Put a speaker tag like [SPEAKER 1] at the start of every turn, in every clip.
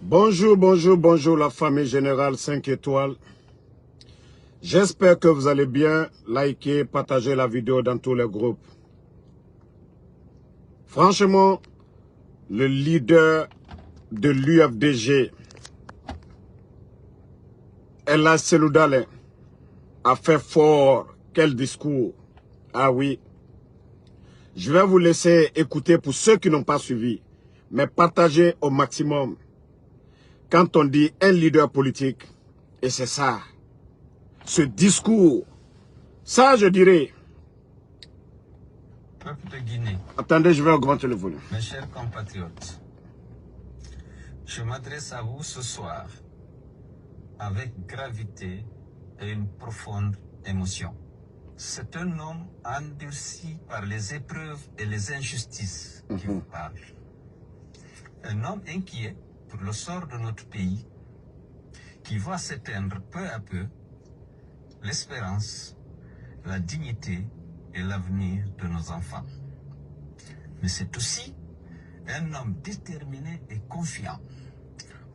[SPEAKER 1] Bonjour, bonjour, bonjour la famille générale 5 étoiles. J'espère que vous allez bien. Likez, partagez la vidéo dans tous les groupes. Franchement, le leader de l'UFDG, Ella Seloudalé, a fait fort. Quel discours. Ah oui. Je vais vous laisser écouter pour ceux qui n'ont pas suivi. Mais partagez au maximum. Quand on dit un leader politique, et c'est ça, ce discours, ça je dirais.
[SPEAKER 2] Peuple de Guinée.
[SPEAKER 1] Attendez, je vais augmenter le volume.
[SPEAKER 2] Mes chers compatriotes, je m'adresse à vous ce soir avec gravité et une profonde émotion. C'est un homme endurci par les épreuves et les injustices qui vous parle. Un homme inquiet pour le sort de notre pays qui voit s'éteindre peu à peu l'espérance, la dignité et l'avenir de nos enfants. Mais c'est aussi un homme déterminé et confiant,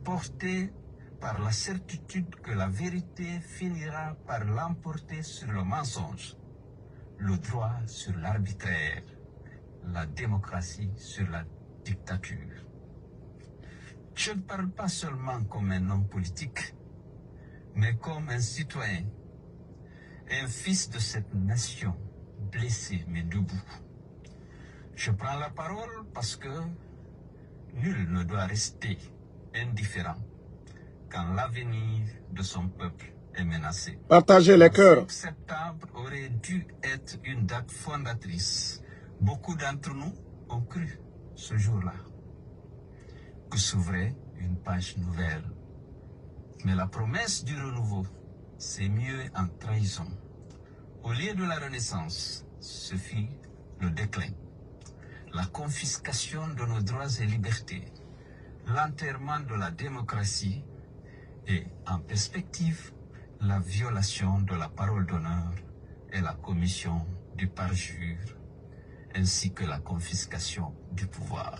[SPEAKER 2] porté par la certitude que la vérité finira par l'emporter sur le mensonge, le droit sur l'arbitraire, la démocratie sur la dictature. Je ne parle pas seulement comme un homme politique, mais comme un citoyen, un fils de cette nation, blessé mais debout. Je prends la parole parce que nul ne doit rester indifférent quand l'avenir de son peuple est menacé.
[SPEAKER 1] Partagez les cœurs.
[SPEAKER 2] Le 5 septembre aurait dû être une date fondatrice. Beaucoup d'entre nous ont cru ce jour-là que s'ouvrait une page nouvelle. Mais la promesse du renouveau s'est muée en trahison. Au lieu de la renaissance, ce fut le déclin, la confiscation de nos droits et libertés, l'enterrement de la démocratie et, en perspective, la violation de la parole d'honneur et la commission du parjure, ainsi que la confiscation du pouvoir.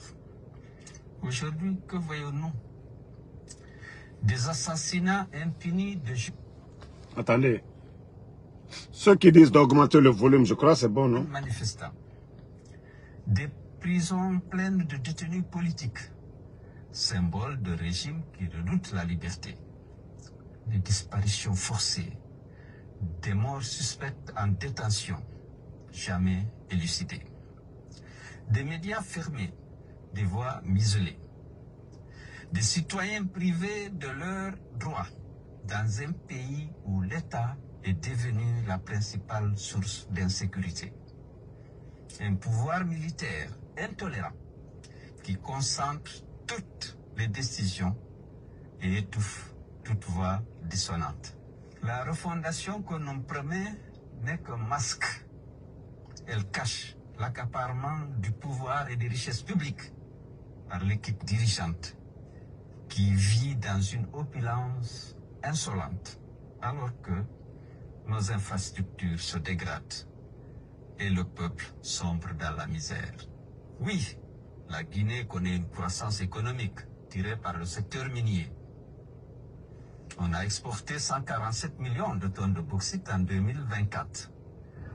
[SPEAKER 2] Aujourd'hui, que voyons-nous? Des assassinats impunis de
[SPEAKER 1] Attendez. Ceux qui disent d'augmenter le volume, je crois que c'est bon, non?
[SPEAKER 2] manifestants, des prisons pleines de détenus politiques, symbole de régime qui redoute la liberté, des disparitions forcées, des morts suspectes en détention, jamais élucidées, des médias fermés, des voix muselées, des citoyens privés de leurs droits dans un pays où l'État est devenu la principale source d'insécurité. Un pouvoir militaire intolérant qui concentre toutes les décisions et étouffe toute voix dissonante. La refondation que l'on promet n'est qu'un masque. Elle cache l'accaparement du pouvoir et des richesses publiques par l'équipe dirigeante qui vit dans une opulence insolente alors que nos infrastructures se dégradent et le peuple sombre dans la misère. Oui, la Guinée connaît une croissance économique tirée par le secteur minier. On a exporté 147 millions de tonnes de bauxite en 2024.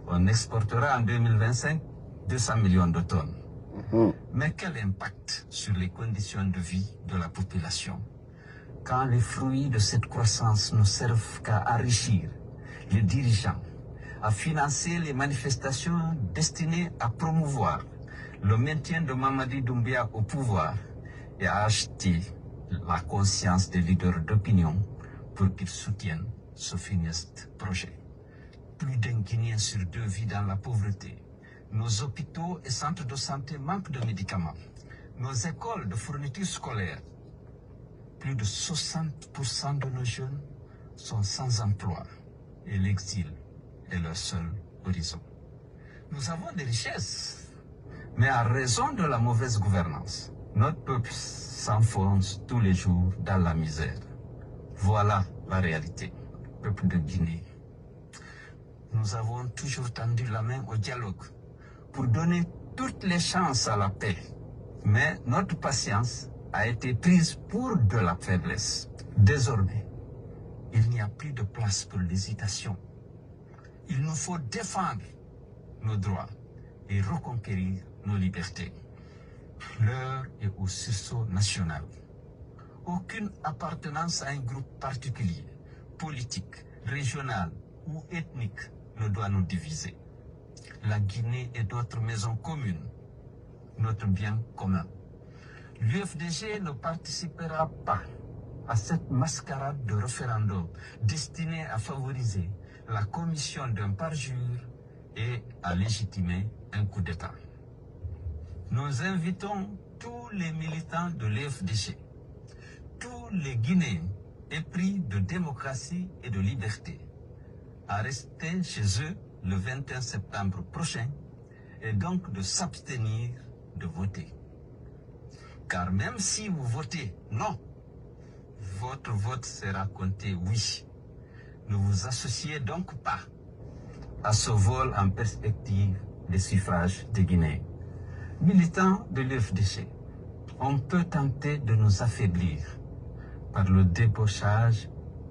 [SPEAKER 2] On exportera en 2025 200 millions de tonnes. Mais quel impact sur les conditions de vie de la population quand les fruits de cette croissance ne servent qu'à enrichir les dirigeants, à financer les manifestations destinées à promouvoir le maintien de Mamadi Doumbia au pouvoir et à acheter la conscience des leaders d'opinion pour qu'ils soutiennent ce funeste projet. Plus d'un Guinéen sur deux vit dans la pauvreté. Nos hôpitaux et centres de santé manquent de médicaments. Nos écoles de fournitures scolaires, plus de 60% de nos jeunes sont sans emploi et l'exil est leur seul horizon. Nous avons des richesses, mais à raison de la mauvaise gouvernance, notre peuple s'enfonce tous les jours dans la misère. Voilà la réalité, peuple de Guinée. Nous avons toujours tendu la main au dialogue pour donner toutes les chances à la paix. Mais notre patience a été prise pour de la faiblesse. Désormais, il n'y a plus de place pour l'hésitation. Il nous faut défendre nos droits et reconquérir nos libertés. L'heure est au sursaut national. Aucune appartenance à un groupe particulier, politique, régional ou ethnique ne doit nous diviser. La Guinée est notre maison commune, notre bien commun. L'UFDG ne participera pas à cette mascarade de référendum destinée à favoriser la commission d'un parjure et à légitimer un coup d'État. Nous invitons tous les militants de l'UFDG, tous les Guinéens épris de démocratie et de liberté, à rester chez eux le 21 septembre prochain et donc de s'abstenir de voter. Car même si vous votez non, votre vote sera compté oui. Ne vous associez donc pas à ce vol en perspective des suffrages des Guinéens. Militants de l'UFDG, on peut tenter de nous affaiblir par le débauchage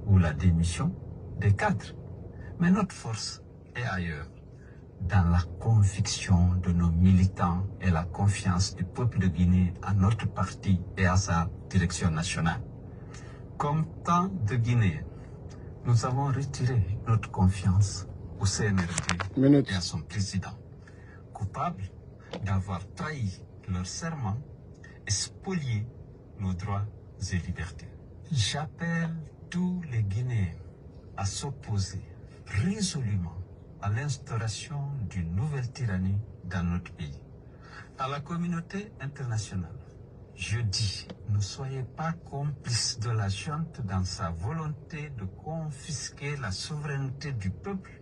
[SPEAKER 2] ou la démission des cadres, mais notre force est ailleurs, dans la conviction de nos militants et la confiance du peuple de Guinée à notre parti et à sa direction nationale. Comme tant de Guinéens, nous avons retiré notre confiance au CNRD et à son président, coupables d'avoir trahi leur serment et spolié nos droits et libertés. J'appelle tous les Guinéens à s'opposer résolument à l'instauration d'une nouvelle tyrannie dans notre pays. À la communauté internationale, je dis, ne soyez pas complices de la junte dans sa volonté de confisquer la souveraineté du peuple,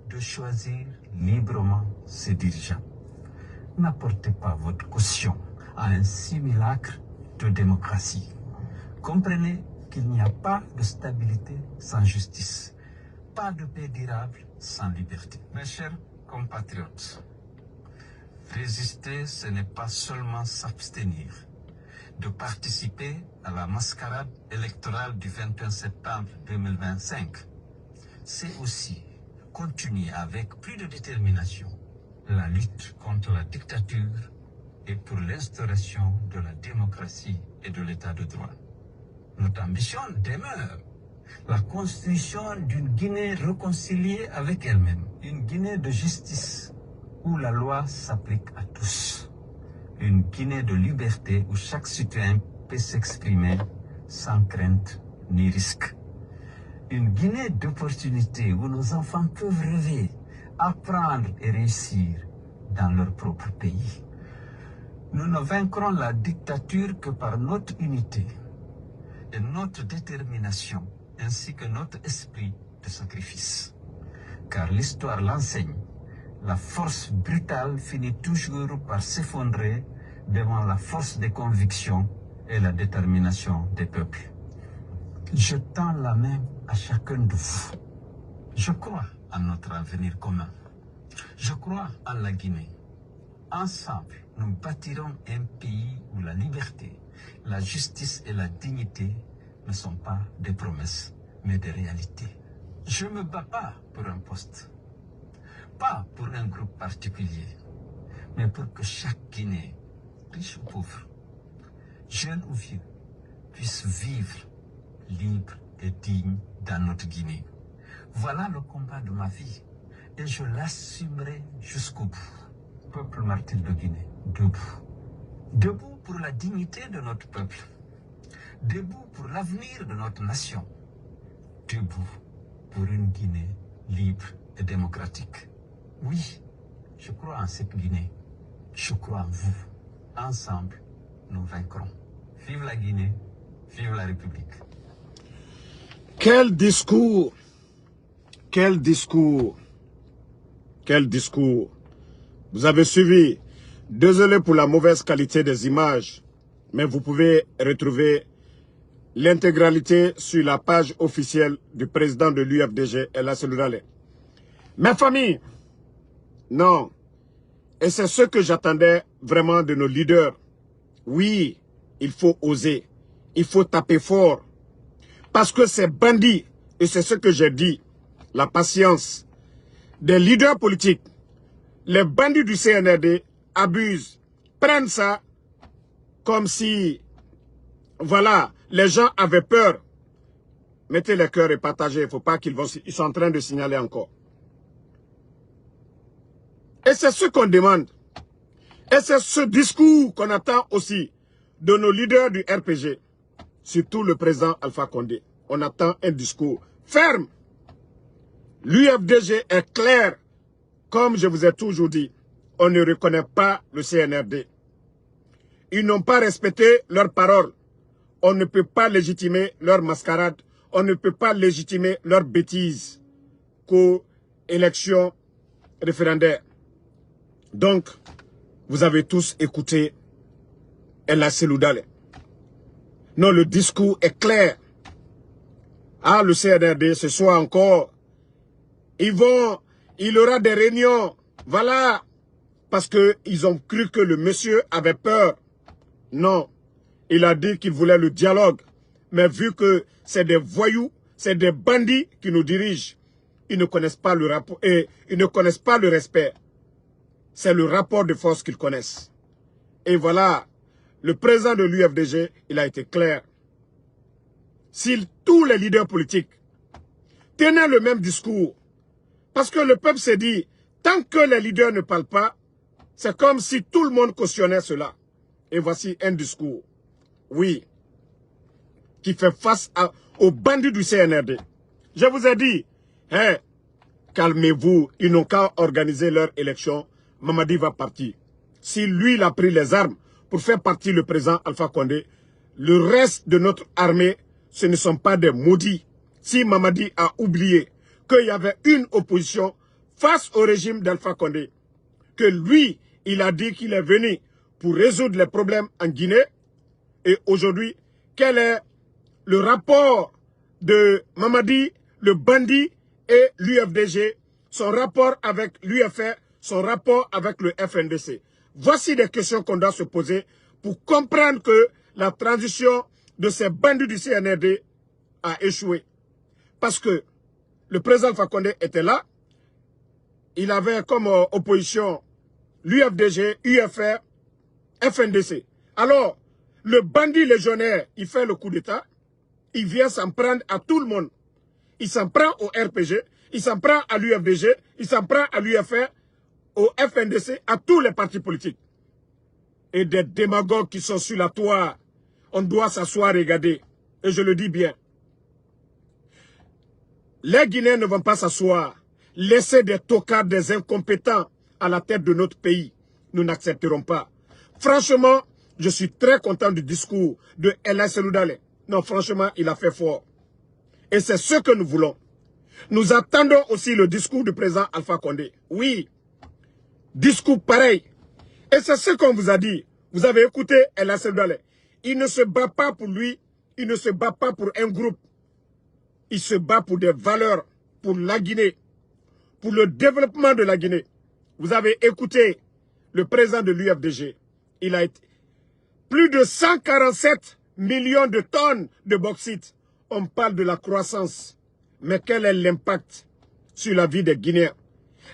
[SPEAKER 2] de choisir librement ses dirigeants. N'apportez pas votre caution à un simulacre de démocratie. Comprenez qu'il n'y a pas de stabilité sans justice, pas de paix durable sans liberté. Mes chers compatriotes, résister, ce n'est pas seulement s'abstenir de participer à la mascarade électorale du 21 septembre 2025. C'est aussi continuer avec plus de détermination la lutte contre la dictature et pour l'instauration de la démocratie et de l'état de droit. Notre ambition demeure la construction d'une Guinée réconciliée avec elle-même, une Guinée de justice où la loi s'applique à tous, une Guinée de liberté où chaque citoyen peut s'exprimer sans crainte ni risque, une Guinée d'opportunités où nos enfants peuvent rêver, apprendre et réussir dans leur propre pays. Nous ne vaincrons la dictature que par notre unité et notre détermination, ainsi que notre esprit de sacrifice. Car l'histoire l'enseigne, la force brutale finit toujours par s'effondrer devant la force des convictions et la détermination des peuples. Je tends la main à chacun de vous. Je crois en notre avenir commun. Je crois en la Guinée. Ensemble, nous bâtirons un pays où la liberté, la justice et la dignité ne sont pas des promesses, mais des réalités. Je ne me bats pas pour un poste, pas pour un groupe particulier, mais pour que chaque Guinéen, riche ou pauvre, jeune ou vieux, puisse vivre libre et digne dans notre Guinée. Voilà le combat de ma vie et je l'assumerai jusqu'au bout. Peuple martyr de Guinée, debout. Debout pour la dignité de notre peuple. Debout pour l'avenir de notre nation. Debout pour une Guinée libre et démocratique. Oui, je crois en cette Guinée. Je crois en vous. Ensemble, nous vaincrons. Vive la Guinée, vive la République.
[SPEAKER 1] Quel discours! Quel discours! Quel discours! Vous avez suivi. Désolé pour la mauvaise qualité des images, mais vous pouvez retrouver l'intégralité sur la page officielle du président de l'UFDG, El Hassan Dale. Mes familles, non. Et c'est ce que j'attendais vraiment de nos leaders. Oui, il faut oser. Il faut taper fort. Parce que ces bandits, et c'est ce que j'ai dit, la patience des leaders politiques, les bandits du CNRD abusent, prennent ça comme si, voilà, les gens avaient peur. Mettez les cœurs et partagez, il ne faut pas qu'ils ils sont en train de signaler encore. Et c'est ce qu'on demande. Et c'est ce discours qu'on attend aussi de nos leaders du RPG, surtout le président Alpha Condé. On attend un discours ferme. L'UFDG est clair. Comme je vous ai toujours dit, on ne reconnaît pas le CNRD. Ils n'ont pas respecté leurs paroles. On ne peut pas légitimer leur mascarade. On ne peut pas légitimer leurs bêtises qu'aux élections référendaires. Donc, vous avez tous écouté El Seloudale. Non, le discours est clair. Ah, le CNRD, ce soir encore, il y aura des réunions. Voilà. Parce qu'ils ont cru que le monsieur avait peur. Non. Il a dit qu'il voulait le dialogue. Mais vu que c'est des voyous, c'est des bandits qui nous dirigent, ils ne connaissent pas le rapport et ils ne connaissent pas le respect. C'est le rapport de force qu'ils connaissent. Et voilà, le président de l'UFDG, il a été clair. Si tous les leaders politiques tenaient le même discours, parce que le peuple s'est dit, tant que les leaders ne parlent pas, c'est comme si tout le monde cautionnait cela. Et voici un discours, oui, qui fait face aux bandits du CNRD. Je vous ai dit, hey, calmez-vous, ils n'ont qu'à organiser leur élection, Mamadi va partir. Si lui, il a pris les armes pour faire partir le président Alpha Condé, le reste de notre armée, ce ne sont pas des maudits. Si Mamadi a oublié qu'il y avait une opposition face au régime d'Alpha Condé, que lui, il a dit qu'il est venu pour résoudre les problèmes en Guinée, et aujourd'hui, quel est le rapport de Mamadi, le bandit et l'UFDG, son rapport avec l'UFR, son rapport avec le FNDC. Voici des questions qu'on doit se poser pour comprendre que la transition de ces bandits du CNRD a échoué. Parce que le président Alpha Condé était là, il avait comme opposition l'UFDG, UFR, FNDC. Alors, le bandit légionnaire, il fait le coup d'État, il vient s'en prendre à tout le monde. Il s'en prend au RPG, il s'en prend à l'UFDG, il s'en prend à l'UFR, au FNDC, à tous les partis politiques. Et des démagogues qui sont sur la toile, on doit s'asseoir et regarder. Et je le dis bien. Les Guinéens ne vont pas s'asseoir. Laisser des tocards, des incompétents à la tête de notre pays. Nous n'accepterons pas. Franchement, je suis très content du discours de El Seloudale. Non, franchement, il a fait fort. Et c'est ce que nous voulons. Nous attendons aussi le discours du président Alpha Condé. Oui, discours pareil. Et c'est ce qu'on vous a dit. Vous avez écouté El Seloudale. Il ne se bat pas pour lui. Il ne se bat pas pour un groupe. Il se bat pour des valeurs, pour la Guinée, pour le développement de la Guinée. Vous avez écouté le président de l'UFDG. Il a été plus de 147 millions de tonnes de bauxite. On parle de la croissance. Mais quel est l'impact sur la vie des Guinéens?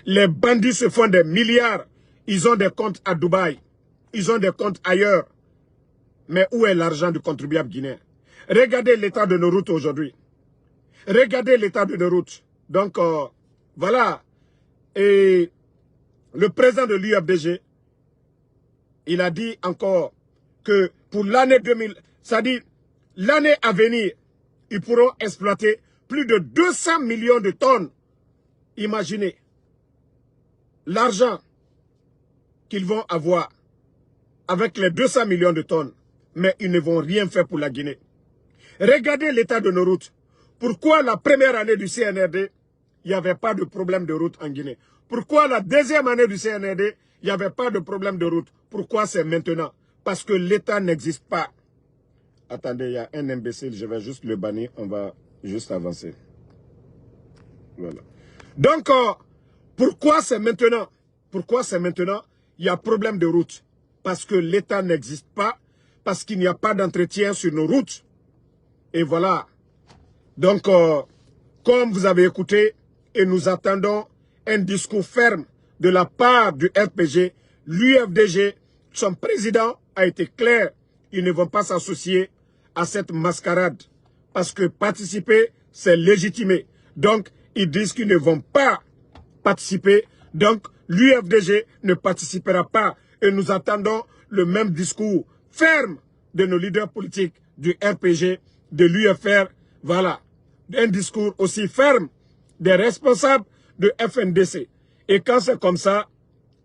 [SPEAKER 1] Les bandits se font des milliards. Ils ont des comptes à Dubaï. Ils ont des comptes ailleurs. Mais où est l'argent du contribuable guinéen? Regardez l'état de nos routes aujourd'hui. Regardez l'état de nos routes. Donc, voilà. Et le président de l'UFDG, il a dit encore que pour l'année 2000, c'est-à-dire l'année à venir, ils pourront exploiter plus de 200 millions de tonnes. Imaginez l'argent qu'ils vont avoir avec les 200 millions de tonnes. Mais ils ne vont rien faire pour la Guinée. Regardez l'état de nos routes. Pourquoi la première année du CNRD, il n'y avait pas de problème de route en Guinée? Pourquoi la deuxième année du CNRD, il n'y avait pas de problème de route? Pourquoi c'est maintenant? Parce que l'État n'existe pas. Attendez, il y a un imbécile, je vais juste le bannir, on va juste avancer. Voilà. Donc, pourquoi c'est maintenant? Pourquoi c'est maintenant? Il y a problème de route. Parce que l'État n'existe pas, parce qu'il n'y a pas d'entretien sur nos routes. Et voilà. Donc, comme vous avez écouté, et nous attendons un discours ferme de la part du RPG, l'UFDG, son président a été clair, ils ne vont pas s'associer à cette mascarade. Parce que participer, c'est légitimé. Donc, ils disent qu'ils ne vont pas participer. Donc, l'UFDG ne participera pas. Et nous attendons le même discours ferme de nos leaders politiques du RPG, de l'UFR. Voilà. Un discours aussi ferme des responsables de FNDC. Et quand c'est comme ça,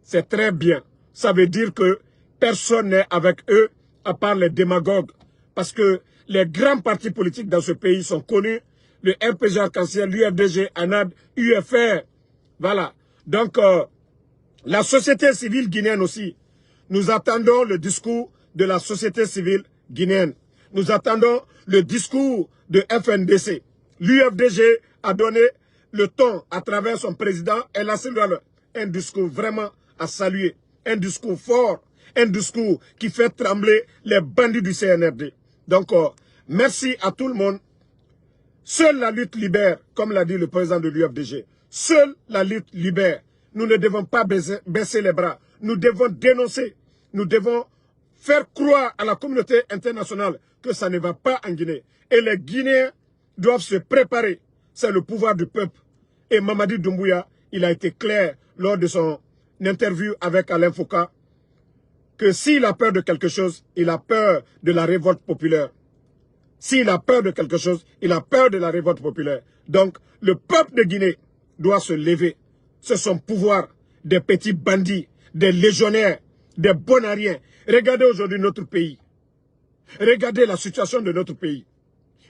[SPEAKER 1] c'est très bien. Ça veut dire que personne n'est avec eux à part les démagogues. Parce que les grands partis politiques dans ce pays sont connus. Le RPG Arc-en-Ciel, l'UFDG, ANAD, UFR. Voilà. Donc, la société civile guinéenne aussi. Nous attendons le discours de la société civile guinéenne. Nous attendons le discours de FNDC. L'UFDG a donné le ton à travers son président et la un discours vraiment à saluer. Un discours fort. Un discours qui fait trembler les bandits du CNRD. Donc, merci à tout le monde. Seule la lutte libère, comme l'a dit le président de l'UFDG. Seule la lutte libère. Nous ne devons pas baisser les bras. Nous devons dénoncer. Nous devons faire croire à la communauté internationale que ça ne va pas en Guinée. Et les Guinéens doivent se préparer. C'est le pouvoir du peuple. Et Mamadi Doumbouya, il a été clair lors de son interview avec Alain Foucault que s'il a peur de quelque chose, il a peur de la révolte populaire. S'il a peur de quelque chose, il a peur de la révolte populaire. Donc, le peuple de Guinée doit se lever. C'est son pouvoir, des petits bandits, des légionnaires, des bonariens. Regardez aujourd'hui notre pays. Regardez la situation de notre pays.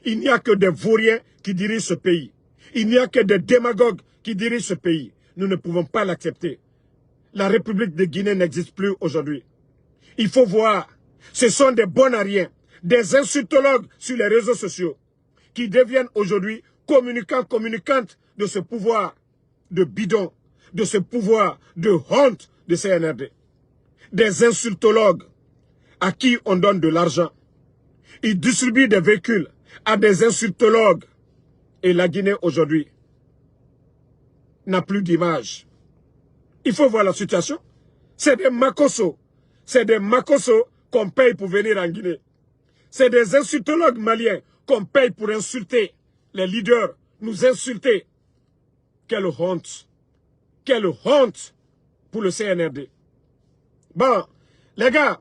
[SPEAKER 1] Il n'y a que des vauriens qui dirigent ce pays. Il n'y a que des démagogues qui dirigent ce pays. Nous ne pouvons pas l'accepter. La République de Guinée n'existe plus aujourd'hui. Il faut voir, ce sont des bonariens, des insultologues sur les réseaux sociaux qui deviennent aujourd'hui communicantes de ce pouvoir de bidon, de ce pouvoir de honte de CNRD. Des insultologues à qui on donne de l'argent. Ils distribuent des véhicules à des insultologues. Et la Guinée aujourd'hui n'a plus d'image. Il faut voir la situation. C'est des makosos. C'est des makosos qu'on paye pour venir en Guinée. C'est des insultologues maliens qu'on paye pour insulter les leaders, nous insulter. Quelle honte. Quelle honte pour le CNRD. Bon, les gars,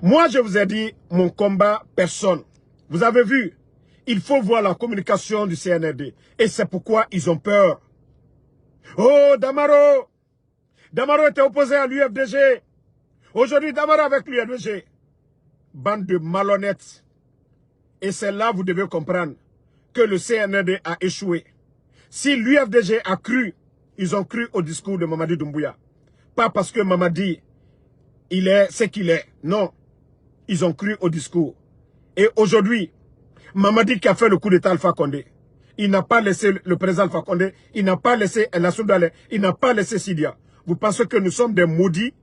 [SPEAKER 1] moi je vous ai dit mon combat personne. Vous avez vu, il faut voir la communication du CNRD. Et c'est pourquoi ils ont peur. Oh, Damaro! Damaro était opposé à l'UFDG. Aujourd'hui, Damaro avec l'UFDG. Bande de malhonnêtes. Et c'est là vous devez comprendre que le CNRD a échoué. Si l'UFDG a cru, ils ont cru au discours de Mamadi Doumbouya. Pas parce que Mamadi, il est ce qu'il est. Non. Ils ont cru au discours. Et aujourd'hui, Mamadi qui a fait le coup d'État Alpha Condé, il n'a pas laissé le président Alpha Condé, il n'a pas laissé Nassou Dalé, il n'a pas laissé Sidia. Vous pensez que nous sommes des maudits?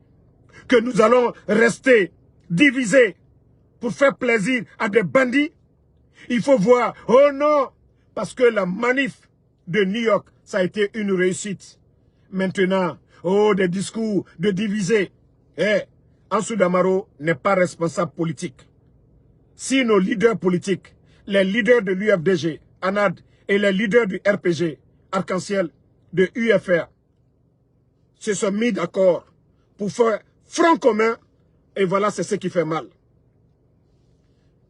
[SPEAKER 1] Que nous allons rester divisés pour faire plaisir à des bandits? Il faut voir, oh non, parce que la manif de New York, ça a été une réussite. Maintenant, oh, des discours de diviser. Eh, Ansou Damaro n'est pas responsable politique. Si nos leaders politiques, les leaders de l'UFDG, ANAD, et les leaders du RPG, Arc-en-Ciel, de UFR, se sont mis d'accord pour faire front commun, et voilà, c'est ce qui fait mal.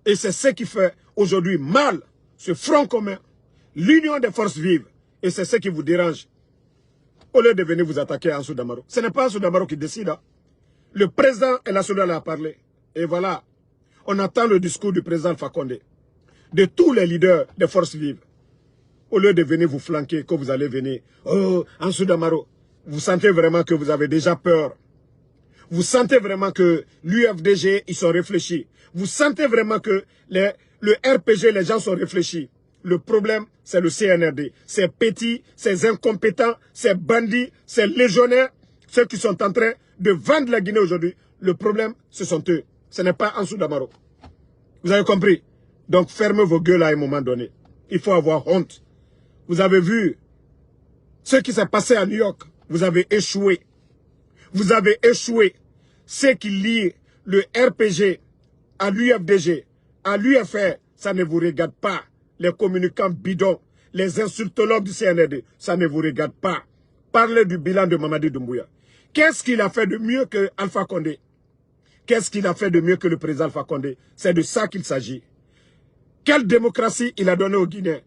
[SPEAKER 1] Et c'est ce qui fait aujourd'hui mal, ce front commun, l'union des forces vives, et c'est ce qui vous dérange. Au lieu de venir vous attaquer à Ansou Damaro. Ce n'est pas Ansou Damaro qui décide. Hein. Le président et la Soudal a parlé. Et voilà, on attend le discours du président Alpha Condé, de tous les leaders des forces vives. Au lieu de venir vous flanquer, que vous allez venir, oh, Ansou Damaro, vous sentez vraiment que vous avez déjà peur. Vous sentez vraiment que l'UFDG, ils sont réfléchis. Vous sentez vraiment que le RPG, les gens sont réfléchis. Le problème, c'est le CNRD. Ces petits, ces incompétents, ces bandits, ces légionnaires, ceux qui sont en train de vendre la Guinée aujourd'hui. Le problème, ce sont eux. Ce n'est pas Ansou Damaro. Vous avez compris? Donc fermez vos gueules à un moment donné. Il faut avoir honte. Vous avez vu ce qui s'est passé à New York. Vous avez échoué. Vous avez échoué. Ceux qui lient le RPG à l'UFDG, à l'UFR, ça ne vous regarde pas. Les communicants bidons, les insultologues du CNRD, ça ne vous regarde pas. Parlez du bilan de Mamadi Doumbouya. Qu'est-ce qu'il a fait de mieux que Alpha Condé? Qu'est-ce qu'il a fait de mieux que le président Alpha Condé? C'est de ça qu'il s'agit. Quelle démocratie il a donné aux Guinéens?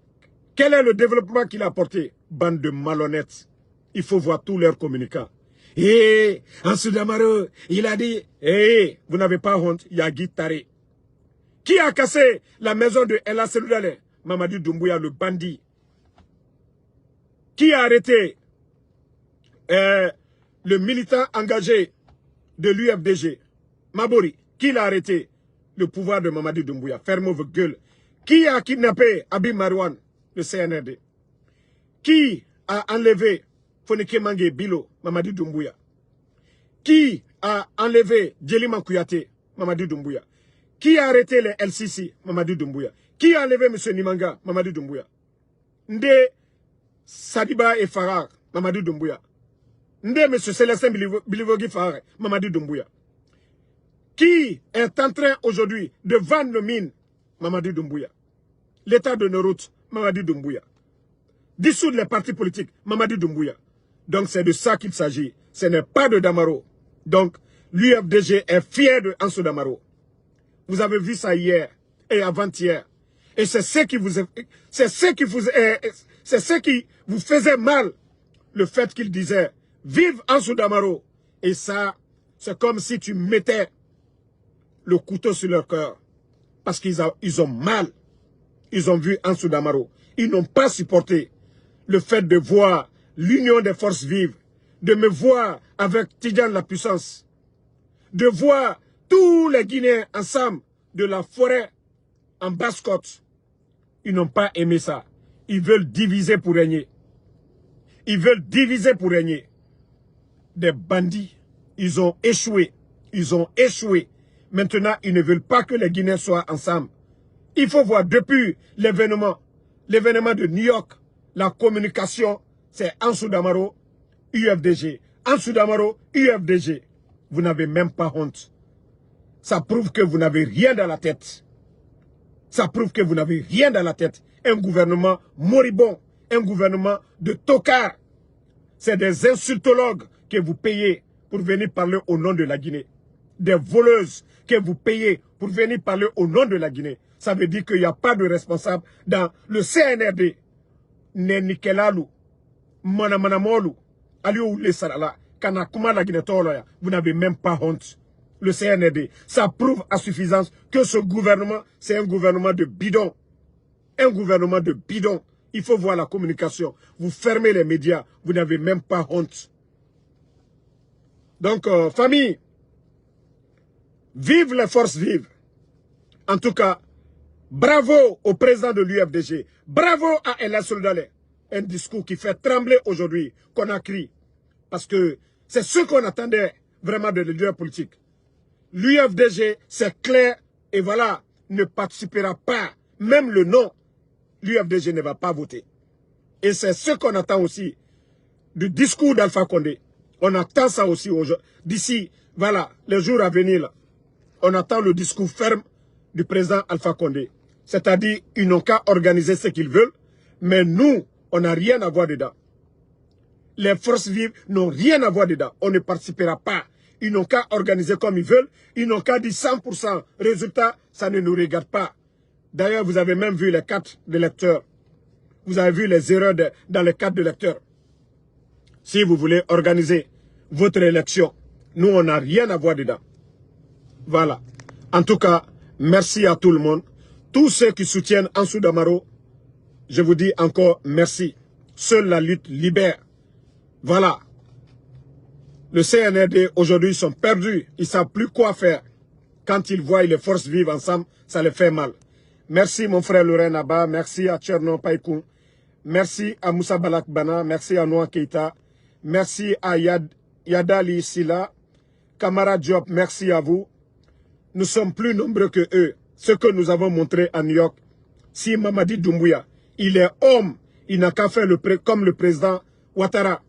[SPEAKER 1] Quel est le développement qu'il a apporté? Bande de malhonnêtes. Il faut voir tous leurs communicants. Ansou Damaro, il a dit, vous n'avez pas honte, il y a Guy Taré. Qui a cassé la maison de Ella Seloudalé? Mamadi Doumbouya, le bandit. Qui a arrêté le militant engagé de l'UFDG? Mabori. Qui l'a arrêté? Le pouvoir de Mamadi Doumbouya. Fermez vos gueules. Qui a kidnappé Abi Marouane, le CNRD? Qui a enlevé Fonike Mange Bilo, Mamadi Doumbouya? Qui a enlevé Djelima Kouyaté, Mamadi Doumbouya? Qui a arrêté les LCC, Mamadi Doumbouya? Qui a enlevé M. Nimanga, Mamadi Doumbouya? Nde Sadiba et Farah, Mamadi Doumbouya? Nde M. Célestin Bilivogi Farah, Mamadi Doumbouya? Qui est en train aujourd'hui de vendre le mine, Mamadi Doumbouya? L'état de nos routes, Mamadi Doumbouya. Dissoudre les partis politiques, Mamadi Doumbouya. Donc c'est de ça qu'il s'agit. Ce n'est pas de Damaro. Donc l'UFDG est fier de Ansou Damaro. Vous avez vu ça hier et avant-hier. Et c'est ce qui vous faisait mal. Le fait qu'il disait vive Ansou Damaro. Et ça, c'est comme si tu mettais le couteau sur leur cœur. Parce qu'ils ont mal. Ils ont vu Ansou Damaro. Ils n'ont pas supporté le fait de voir l'union des forces vives, de me voir avec Tidjane la puissance, de voir tous les Guinéens ensemble de la forêt en Basse-Côte. Ils n'ont pas aimé ça. Ils veulent diviser pour régner. Ils veulent diviser pour régner. Des bandits, ils ont échoué. Ils ont échoué. Maintenant, ils ne veulent pas que les Guinéens soient ensemble. Il faut voir depuis l'événement de New York, la communication, c'est Ansou Damaro, UFDG. Ansou Damaro, UFDG. Vous n'avez même pas honte. Ça prouve que vous n'avez rien dans la tête. Ça prouve que vous n'avez rien dans la tête. Un gouvernement moribond, un gouvernement de tocards. C'est des insultologues que vous payez pour venir parler au nom de la Guinée. Des voleuses que vous payez pour venir parler au nom de la Guinée. Ça veut dire qu'il n'y a pas de responsable dans le CNRD. Nenikelalu, Manamanamolu, Aliou Lesarala, Kanakuma la Guinée Toloya. Vous n'avez même pas honte. Le CNRD, ça prouve à suffisance que ce gouvernement, c'est un gouvernement de bidon. Un gouvernement de bidon. Il faut voir la communication. Vous fermez les médias. Vous n'avez même pas honte. Donc, famille, vive les forces vives. En tout cas, bravo au président de l'UFDG. Bravo à Ella Seloudalé. Un discours qui fait trembler aujourd'hui Conakry. Parce que c'est ce qu'on attendait vraiment de leader politique. L'UFDG, c'est clair et voilà, ne participera pas. Même le nom, l'UFDG ne va pas voter. Et c'est ce qu'on attend aussi du discours d'Alpha Condé. On attend ça aussi d'ici, voilà, les jours à venir. Là. On attend le discours ferme du président Alpha Condé. C'est-à-dire, ils n'ont qu'à organiser ce qu'ils veulent, mais nous, on n'a rien à voir dedans. Les forces vives n'ont rien à voir dedans. On ne participera pas. Ils n'ont qu'à organiser comme ils veulent. Ils n'ont qu'à dire 100%. Résultat, ça ne nous regarde pas. D'ailleurs, vous avez même vu les cartes de lecteurs. Vous avez vu les erreurs dans les cartes de lecteurs. Si vous voulez organiser votre élection, nous, on n'a rien à voir dedans. Voilà. En tout cas, merci à tout le monde. Tous ceux qui soutiennent Ansou Damaro, je vous dis encore merci. Seule la lutte libère. Voilà. Le CNRD, aujourd'hui, ils sont perdus. Ils ne savent plus quoi faire. Quand ils voient les forces vives ensemble, ça les fait mal. Merci mon frère Laurent Naba. Merci à Tcherno Païkoun. Merci à Moussa Balakbana. Merci à Noa Keita. Merci à Yadali Silla. Kamara Diop, merci à vous. nous sommes plus nombreux que eux. Ce que nous avons montré à New York. Si Mamadi Doumbouya, il est homme, il n'a qu'à faire comme le président Ouattara.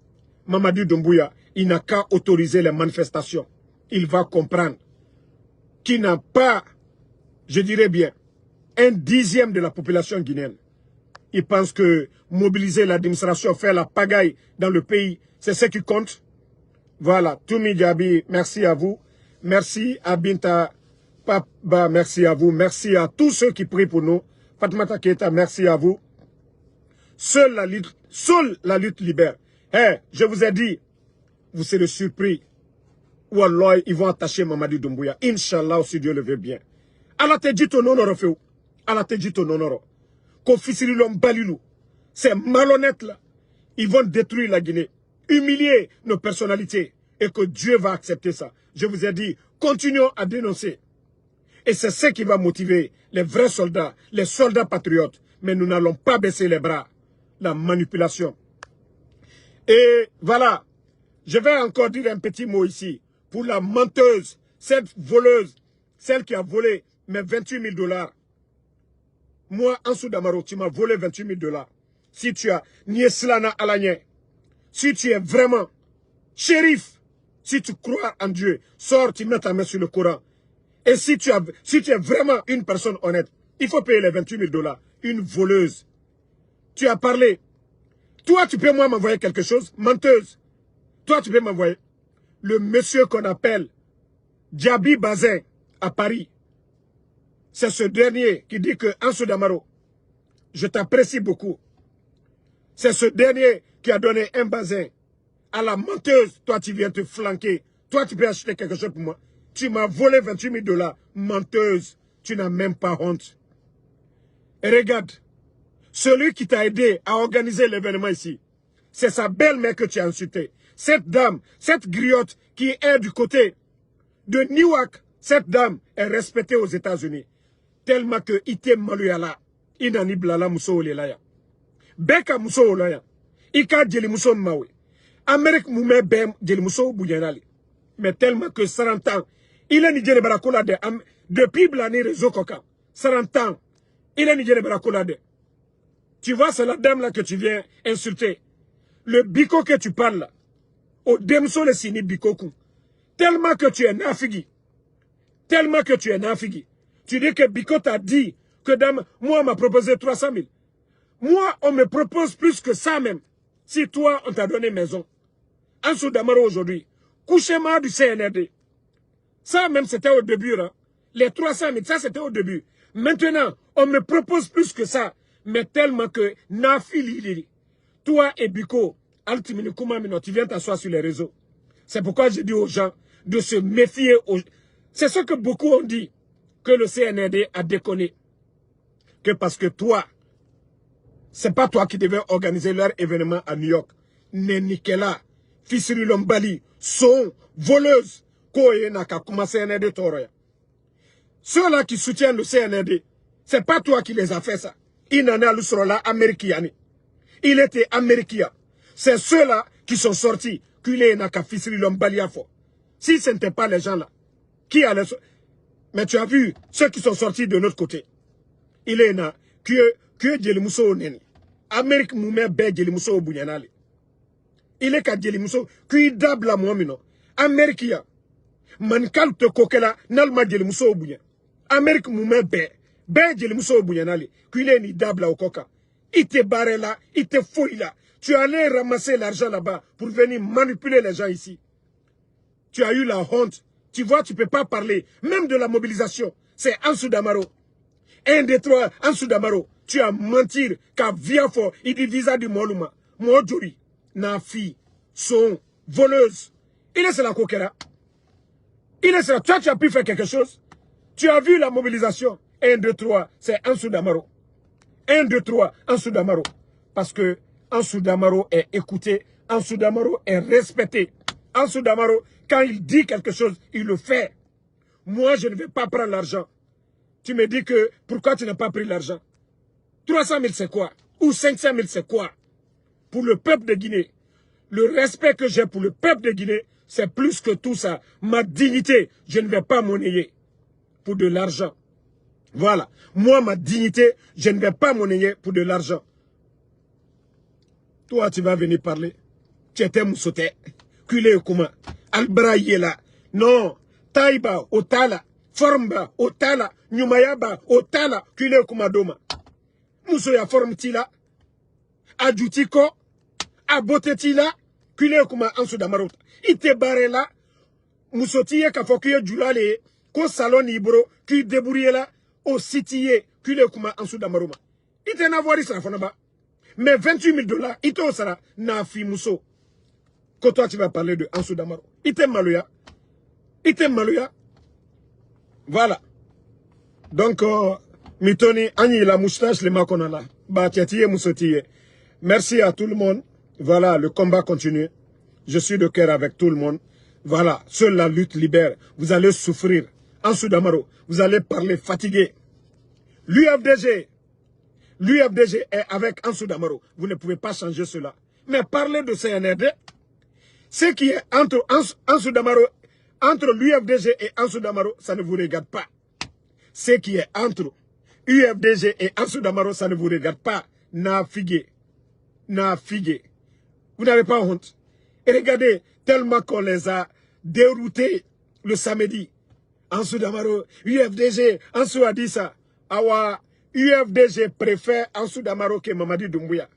[SPEAKER 1] Mamadi Doumbouya, il n'a qu'à autoriser les manifestations. Il va comprendre qu'il n'a pas, je dirais bien, 1/10 de la population guinéenne. Il pense que mobiliser l'administration, faire la pagaille dans le pays, c'est ce qui compte. Voilà, Toumi Diaby, merci à vous. Merci à Binta Papa, merci à vous. Merci à tous ceux qui prient pour nous. Fatoumata Keita, merci à vous. Seule la lutte libère. Hey, je vous ai dit, vous serez surpris. Wallah, ils vont attacher Mamadi Doumbouya. Inch'Allah, si Dieu le veut bien. Allah te dit ton honneur, Féou. Allah te dit ton honneur. Kofisililom Balilou. Ces malhonnêtes là, ils vont détruire la Guinée. Humilier nos personnalités. Et que Dieu va accepter ça. Je vous ai dit, continuons à dénoncer. Et c'est ce qui va motiver les vrais soldats, les soldats patriotes. Mais nous n'allons pas baisser les bras. La manipulation. Et voilà, je vais encore dire un petit mot ici. Pour la menteuse, cette voleuse, celle qui a volé mes 28 000 $. Moi, Ansou Damaro, tu m'as volé 28 000 $. Si tu as Nieslana Alagné, si tu es vraiment shérif, si tu crois en Dieu, sors, tu mets ta main sur le Coran. Et si tu es vraiment une personne honnête, il faut payer les 28 000 $. Une voleuse. Tu as parlé. Toi, tu peux moi m'envoyer quelque chose, menteuse. Toi, tu peux m'envoyer. Le monsieur qu'on appelle Djabi Bazin à Paris. C'est ce dernier qui dit que Ansou Damaro, je t'apprécie beaucoup. C'est ce dernier qui a donné un bazin à la menteuse. Toi, tu viens te flanquer. Toi, tu peux acheter quelque chose pour moi. Tu m'as volé 28 000 $. Menteuse, tu n'as même pas honte. Et regarde, celui qui t'a aidé à organiser l'événement ici, c'est sa belle-mère que tu as insultée. Cette dame, cette griotte qui est du côté de Newark, cette dame est respectée aux États-Unis. Tellement que ite maluyala, inani blala muso olelaya. Beka muso olaya. Ika djeli muso mawe. Amérique moume bem djeli muso bouyanali. Mais tellement que 40 ans, il est nigéré barakola de depuis blani réseau coca. 40 ans, il est nigéré barakola de. Tu vois, c'est la dame là que tu viens insulter. Le biko que tu parles là. Au demso le sini bikoku. Tellement que tu es nafigi. Tellement que tu es nafigi. Tu dis que Biko t'a dit que dame, moi, on m'a proposé 300 000. Moi, on me propose plus que ça même. Si toi, on t'a donné maison. Ansou Damaro aujourd'hui, couchement du CNRD. Ça même, c'était au début. Hein. Les 300 000, ça c'était au début. Maintenant, on me propose plus que ça. Mais tellement que, Nafi toi et Biko, Altimini Koumamino, tu viens t'asseoir sur les réseaux. C'est pourquoi je dis aux gens de se méfier. C'est ce que beaucoup ont dit. Que le CNRD a déconné. Que parce que toi, c'est pas toi qui devais organiser leur événement à New York. Nenikela, Fissiri Lombali, sont voleuses. Koye naka kuma CNRD toroya. Ceux-là qui soutiennent le CNRD, c'est pas toi qui les a fait ça. Inana Lusrola Amérikiani. Il était Américain. C'est ceux-là qui sont sortis. Kule naka Fissiri Lombali afo. Si ce n'était pas les gens là, qui allait... Mais tu as vu ceux qui sont sortis de notre côté. Il est là, que Djelimuso Neni. Amérique Moumé Bé Djelimuso Bounyanali. Il est qu'à Djelimuso, qui dabla Moumino. Américain. Mankal te kokela, Nalma Djelimuso Bounyan. Amérique Moumé Bé Djelimuso Bounyanali. Qui est ni dabla au coca. Il te barré là, il te fouille là. Tu allais ramasser l'argent là-bas pour venir manipuler les gens ici. Tu as eu la honte. Tu vois, tu ne peux pas parler, même de la mobilisation. C'est Ansou Damaro. Un des trois, Ansou Damaro. Tu as menti, car via fort, il dit visa du Moluma. Mojuri, Nafi, son, voleuse. Il est la coquera. Il est là. Toi, tu as pu faire quelque chose. Tu as vu la mobilisation. 1, 2, 3, c'est Ansou Damaro. 1, 2, 3, Ansou Damaro. Parce que Ansou Damaro est écouté. Ansou Damaro est respecté. Ansou Damaro, quand il dit quelque chose, il le fait. Moi, je ne vais pas prendre l'argent. Tu me dis que, pourquoi tu n'as pas pris l'argent? 300 000, c'est quoi? Ou 500 000, c'est quoi? Pour le peuple de Guinée. Le respect que j'ai pour le peuple de Guinée, c'est plus que tout ça. Ma dignité, je ne vais pas monnayer. pour de l'argent. Voilà. Moi, ma dignité, je ne vais pas monnayer pour de l'argent. Toi, tu vas venir parler. Tu étais moussoté. Kulé Kuma. Albra Yela. Non. Taïba, Otala. Formba, Otala. Nyumayaba, Otala. Kulé Kuma Doma. Moussoya forme tila. Adjutiko. Abote tila. Kulé Kuma Ansou Damarota. Ite baré là. Moussotiye kafokuye djulale. Ko salon ibro. Ki débrouillé là. Au citiye. Kulé Kuma Ansou Damaroma. Ite n'avoir ça fonaba. Mais 28 000 $, ite osara na fi muso. Quand toi tu vas parler de Ansou Damaro. Ite maloya. Ite maloya. Voilà. Donc, Mitoni, Annie la moustache, les makonala. Ba tiatiye musotiye. Merci à tout le monde. Voilà, le combat continue. Je suis de cœur avec tout le monde. Voilà, seule la lutte libère. Vous allez souffrir. Ansou Damaro, vous allez parler fatigué. L'UFDG est avec Ansou Damaro. Vous ne pouvez pas changer cela. Mais parler de CNRD, ce qui est entre Ansou Damaro, entre l'UFDG et Ansou Damaro, ça ne vous regarde pas. Ce qui est entre UFDG et Ansou Damaro, ça ne vous regarde pas. Na figué. Vous n'avez pas honte. Et regardez, tellement qu'on les a déroutés le samedi. Ansou Damaro, UFDG, Ansou a dit ça. Awa, UFDG préfère Ansou Damaro que Mamadi Doumbouya.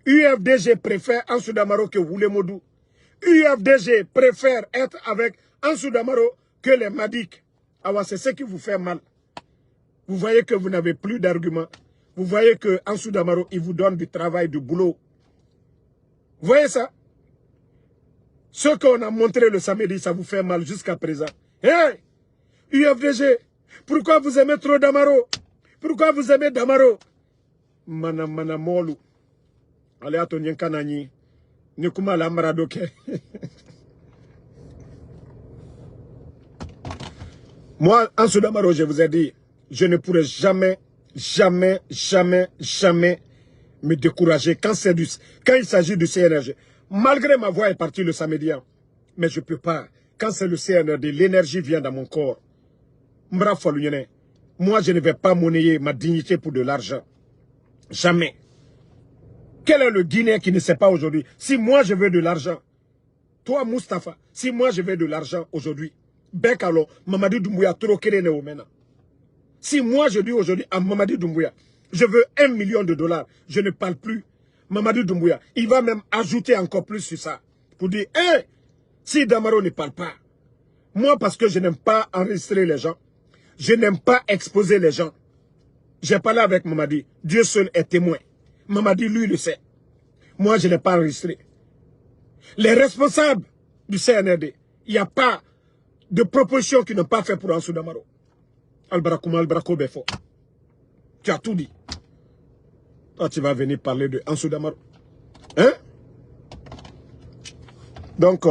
[SPEAKER 1] UFDG préfère Ansou Damaro que Woulé Modou. UFDG préfère être avec Ansou Damaro que les Madik. Awa, c'est ce qui vous fait mal. Vous voyez que vous n'avez plus d'arguments. Vous voyez que Ansou Damaro, il vous donne du travail, du boulot. Vous voyez ça? Ce qu'on a montré le samedi, ça vous fait mal jusqu'à présent. Hey! UFDG, pourquoi vous aimez trop Damaro? Pourquoi vous aimez Damaro? Mana molu. Allez à ton yankanani. Nikuma la maradoke. Moi, Ansou Damaro, je vous ai dit, je ne pourrai jamais me décourager quand il s'agit du CNRD. Malgré ma voix est partie le samedi, mais je ne peux pas. Quand c'est le CNRD, l'énergie vient dans mon corps. Moi, je ne vais pas monnayer ma dignité pour de l'argent. Jamais. Quel est le Guinéen qui ne sait pas aujourd'hui? Si moi je veux de l'argent, toi Mustapha, si moi je veux de l'argent aujourd'hui, Bekalo, Mamadi Doumbouya, Trokerene Omena. Si moi je dis aujourd'hui à Mamadi Doumbouya, je veux $1 million, je ne parle plus. Mamadi Doumbouya, il va même ajouter encore plus sur ça. Pour dire, hé, si Damaro ne parle pas, moi parce que je n'aime pas enregistrer les gens, je n'aime pas exposer les gens. J'ai parlé avec Mamadi, Dieu seul est témoin. Mamadi, lui, le sait. Moi, je n'ai pas enregistré. Les responsables du CNRD, il n'y a pas de proposition qu'ils n'ont pas fait pour Ansou Damaro. Albarakouma, Albarako Befo. Tu as tout dit. Toi, tu vas venir parler de Ansou Damaro. Hein? Donc,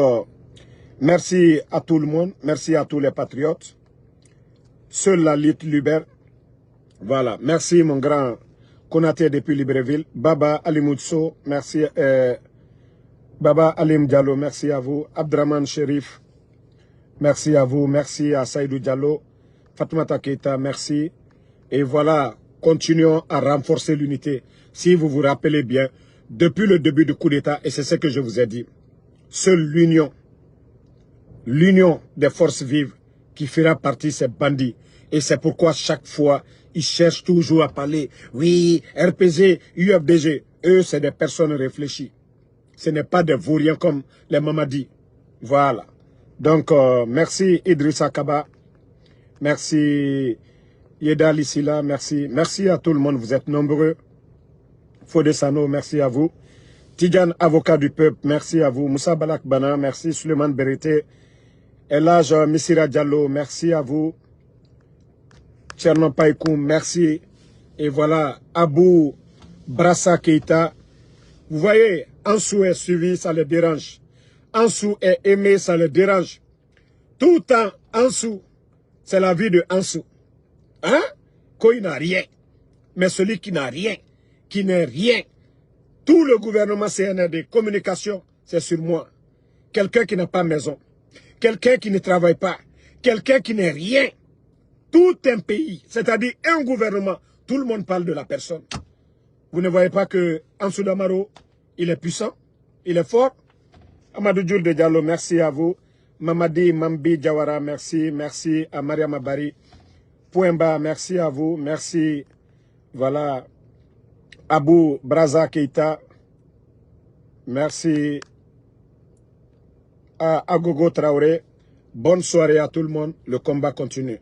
[SPEAKER 1] merci à tout le monde. Merci à tous les patriotes. Seule la lutte libère. Voilà. Merci, mon grand Konaté depuis Libreville. Baba Alimoutso, merci. Baba Alim Diallo, merci à vous. Abdraman Sherif, merci à vous. Merci à Saïdou Diallo. Fatoumata Keita, merci. Et voilà, continuons à renforcer l'unité. Si vous vous rappelez bien, depuis le début du coup d'État, et c'est ce que je vous ai dit, seule l'union des forces vives qui fera partie ces bandits. Et c'est pourquoi chaque fois, ils cherchent toujours à parler. Oui, RPG, UFDG, eux, c'est des personnes réfléchies. Ce n'est pas des vauriens comme les Mamadi. Voilà. Donc, merci Idrissa Kaba. Merci Yeda Lissila, merci. Merci à tout le monde, vous êtes nombreux. Fodé Sano, merci à vous. Tidjan, avocat du peuple, merci à vous. Moussa Balak Bana, merci. Suleiman Berité. Elage Missira Diallo, merci à vous. Tchernon Païkoum, merci. Et voilà, Abou Brassa Keita. Vous voyez, Ansou est suivi, ça le dérange. Ansou est aimé, ça le dérange. Tout le temps, Ansou, c'est la vie de Ansou. Hein? Quand il n'a rien. Mais celui qui n'a rien, qui n'est rien, tout le gouvernement CNRD, communication, c'est sur moi. Quelqu'un qui n'a pas maison. Quelqu'un qui ne travaille pas. Quelqu'un qui n'est rien. tout un pays, c'est-à-dire un gouvernement, tout le monde parle de la personne. Vous ne voyez pas que Ansou Damaro, il est puissant, il est fort. Amadou Djoul de Diallo, merci à vous. Mamadi Mambi Diawara, merci. Merci à Mariam Abari. Pouemba, merci à vous. Merci. Voilà. Abou Braza Keita. Merci à Agogo Traoré. Bonne soirée à tout le monde. Le combat continue.